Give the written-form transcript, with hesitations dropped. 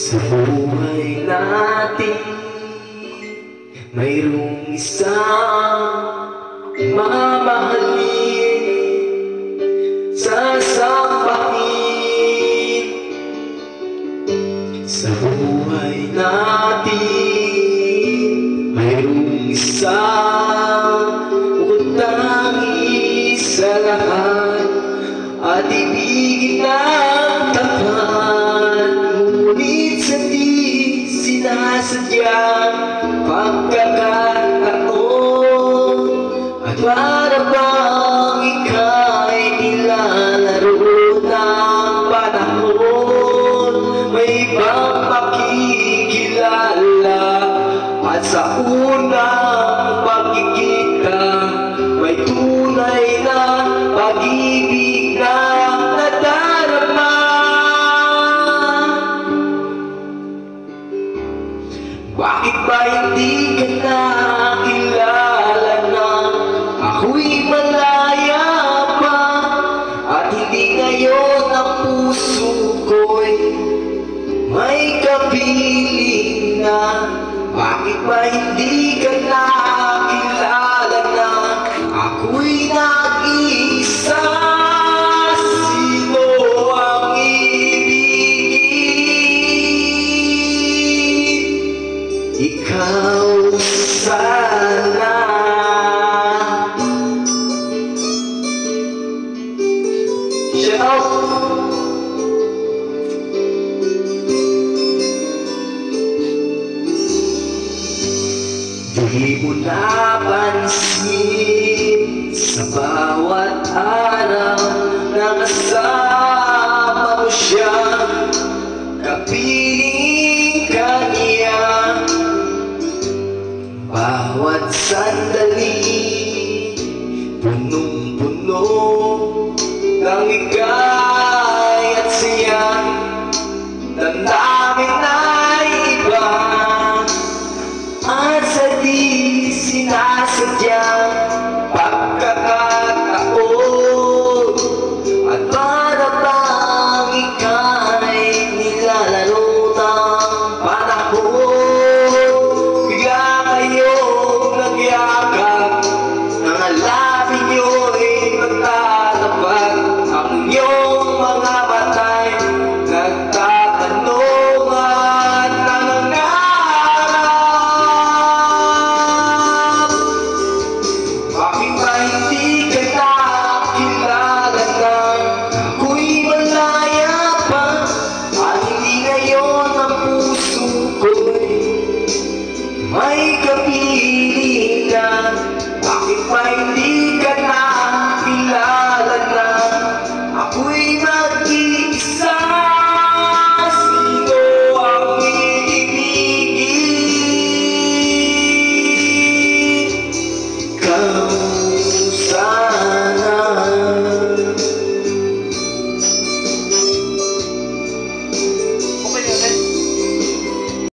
Sa buhay natin mayroong isang mamahalin, sasambahin. Sa buhay natin mayroong isang utangi sa lahat at ibigin ng tapat, ngunit sa di sinasadyang pagkakataon, at para bang ika'y nilalaro ng panahon, may ibang makikilala, at sa unang pagkikita may tunay na pag-ibig na nadarama. Bakit ba hindi ka nakilala na ako'y malaya pa, at hindi ngayon ang puso ko'y may kapiling na? Bakit ba hindi ka nakilala na ako'y nag-iisa? Sino ang ibigin? Ikaw sana. Shout out! Di mo napansin sa bawat araw na kasama mo siya, kapiling ka niya. Bawat sandali punong-puno ng ika'y at siya, damdamin ay iba, at sa di sinasadyang pagkakataon, at para bang ika'y nilalaro ng panahon, bigla kayong nagyakap, ang alapin nyo'y magtatapat, ang iyong mga mata'y nagtatanong at nangangarap. Bakit ba hindi ka nakilala na ako'y malaya pa, at hindi ngayon ang puso ko'y may